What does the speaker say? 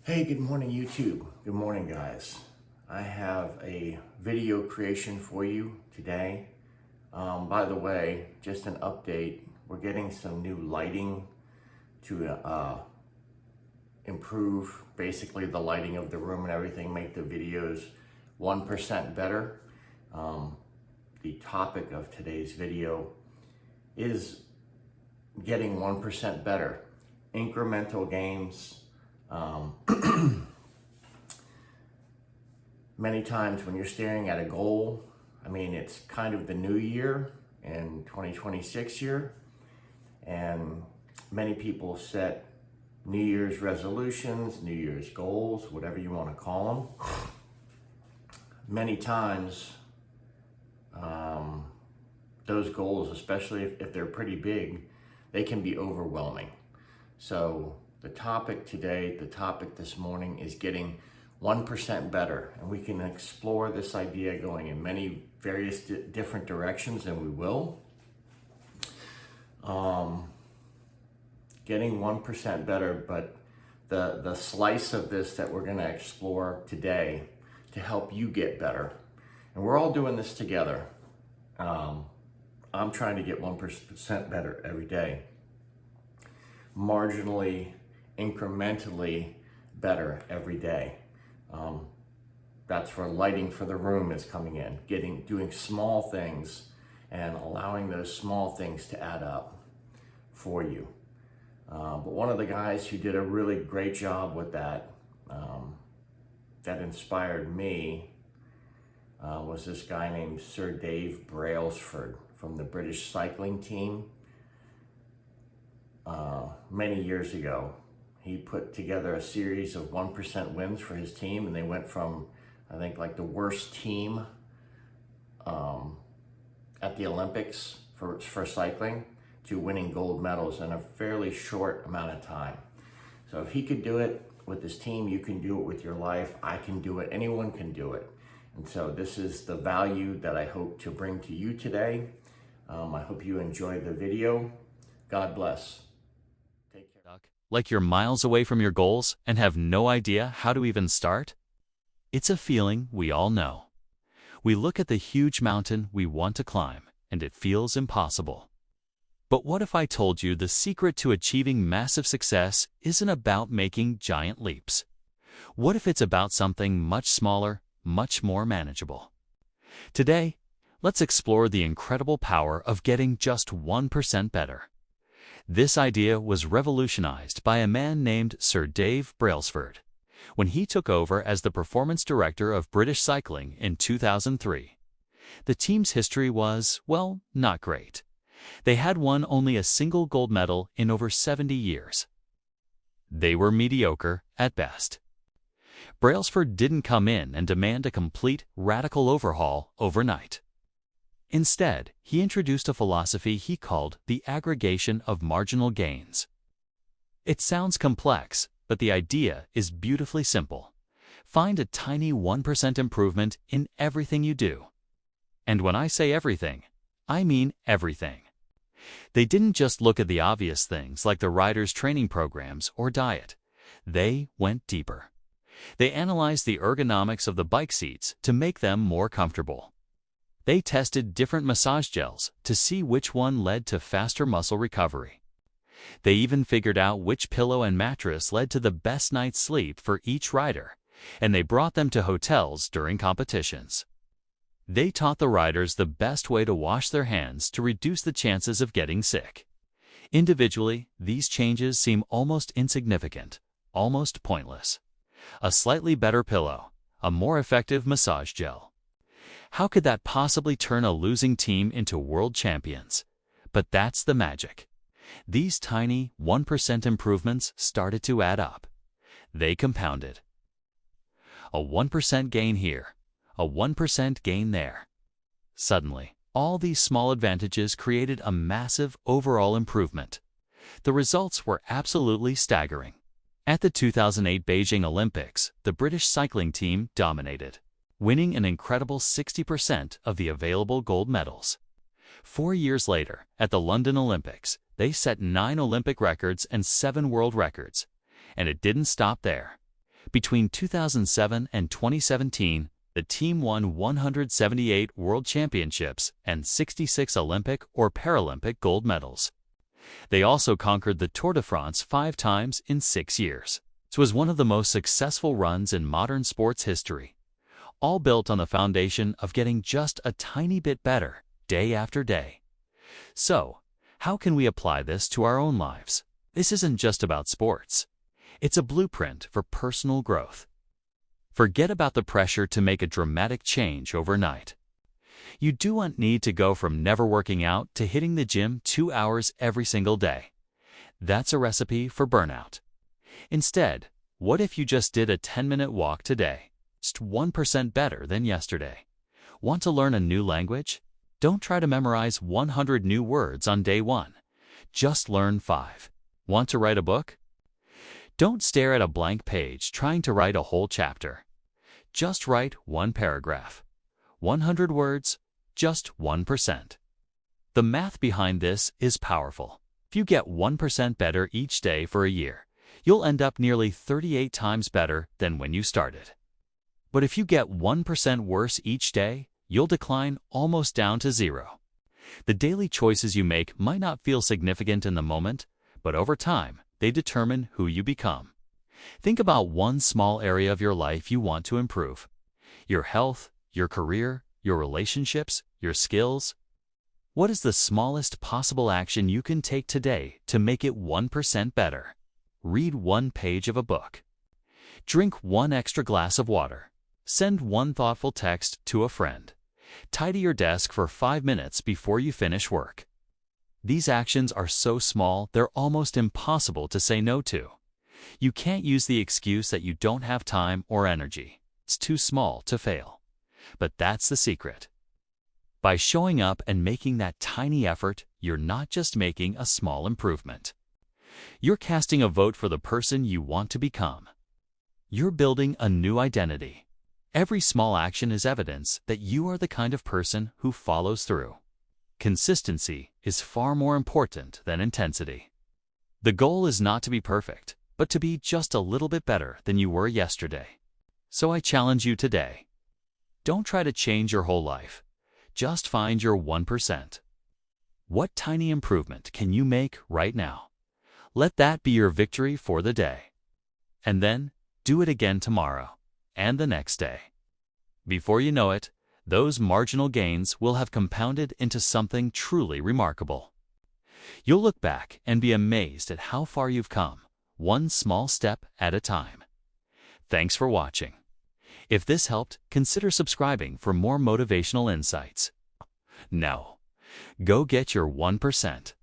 Hey, good morning YouTube. Good morning guys. I have a video creation for you today. By the way, just an update. We're getting some new lighting to improve basically the lighting of the room and everything, make the videos 1% better. The topic of today's video is getting 1% better. Incremental gains. Many times when you're staring at a goal, it's kind of the new year and 2026 year, and many people set New Year's resolutions, New Year's goals, whatever you want to call them. Many times, those goals, especially if they're pretty big, they can be overwhelming. So the topic this morning is getting 1% better, and we can explore this idea going in many various different directions, and we will. Getting 1% better, but the slice of this that we're going to explore today to help you get better, and we're all doing this together. I'm trying to get 1% better every day, marginally, incrementally better every day. That's where lighting for the room is coming in, doing small things and allowing those small things to add up for you. But one of the guys who did a really great job with that, that inspired me, was this guy named Sir Dave Brailsford from the British cycling team. Many years ago, he put together a series of 1% wins for his team, and they went from, I think, like the worst team at the Olympics for cycling to winning gold medals in a fairly short amount of time. So if he could do it with his team, you can do it with your life. I can do it. Anyone can do it. And so this is the value that I hope to bring to you today. I hope you enjoy the video. God bless. Take care. Like you're miles away from your goals and have no idea how to even start? It's a feeling we all know. We look at the huge mountain we want to climb, and it feels impossible. But what if I told you the secret to achieving massive success isn't about making giant leaps? What if it's about something much smaller, much more manageable? Today, let's explore the incredible power of getting just 1% better. This idea was revolutionized by a man named Sir Dave Brailsford when he took over as the performance director of British cycling in 2003. The team's history was, well, not great. They had won only a single gold medal in over 70 years. They were mediocre at best. Brailsford didn't come in and demand a complete, radical overhaul overnight. Instead, he introduced a philosophy he called the aggregation of marginal gains. It sounds complex, but the idea is beautifully simple. Find a tiny 1% improvement in everything you do. And when I say everything, I mean everything. They didn't just look at the obvious things like the rider's training programs or diet. They went deeper. They analyzed the ergonomics of the bike seats to make them more comfortable. They tested different massage gels to see which one led to faster muscle recovery. They even figured out which pillow and mattress led to the best night's sleep for each rider, and they brought them to hotels during competitions. They taught the riders the best way to wash their hands to reduce the chances of getting sick. Individually, these changes seem almost insignificant, almost pointless. A slightly better pillow, a more effective massage gel. How could that possibly turn a losing team into world champions? But that's the magic. These tiny 1% improvements started to add up. They compounded. A 1% gain here, a 1% gain there. Suddenly, all these small advantages created a massive overall improvement. The results were absolutely staggering. At the 2008 Beijing Olympics, the British cycling team dominated, winning an incredible 60% of the available gold medals. 4 years later, at the London Olympics, they set 9 Olympic records and 7 world records. And it didn't stop there. Between 2007 and 2017, the team won 178 World Championships and 66 Olympic or Paralympic gold medals. They also conquered the Tour de France 5 times in 6 years. This was one of the most successful runs in modern sports history, all built on the foundation of getting just a tiny bit better day after day. So, how can we apply this to our own lives? This isn't just about sports. It's a blueprint for personal growth. Forget about the pressure to make a dramatic change overnight. You don't need to go from never working out to hitting the gym 2 hours every single day. That's a recipe for burnout. Instead, what if you just did a 10-minute walk today? Just 1% better than yesterday. Want to learn a new language? Don't try to memorize 100 new words on day 1. Just learn 5. Want to write a book? Don't stare at a blank page trying to write a whole chapter. Just write 1 paragraph. 100 words, just 1%. The math behind this is powerful. If you get 1% better each day for a year, you'll end up nearly 38 times better than when you started. But if you get 1% worse each day, you'll decline almost down to 0. The daily choices you make might not feel significant in the moment, but over time, they determine who you become. Think about one small area of your life you want to improve. Your health, your career, your relationships, your skills. What is the smallest possible action you can take today to make it 1% better? Read 1 page of a book. Drink 1 extra glass of water. Send 1 thoughtful text to a friend. Tidy your desk for 5 minutes before you finish work. These actions are so small, they're almost impossible to say no to. You can't use the excuse that you don't have time or energy. It's too small to fail. But that's the secret. By showing up and making that tiny effort, you're not just making a small improvement. You're casting a vote for the person you want to become. You're building a new identity. Every small action is evidence that you are the kind of person who follows through. Consistency is far more important than intensity. The goal is not to be perfect, but to be just a little bit better than you were yesterday. So I challenge you today. Don't try to change your whole life. Just find your 1%. What tiny improvement can you make right now? Let that be your victory for the day. And then do it again tomorrow and the next day. Before you know it, those marginal gains will have compounded into something truly remarkable. You'll look back and be amazed at how far you've come, one small step at a time. Thanks for watching. If this helped, consider subscribing for more motivational insights. Now, go get your 1%.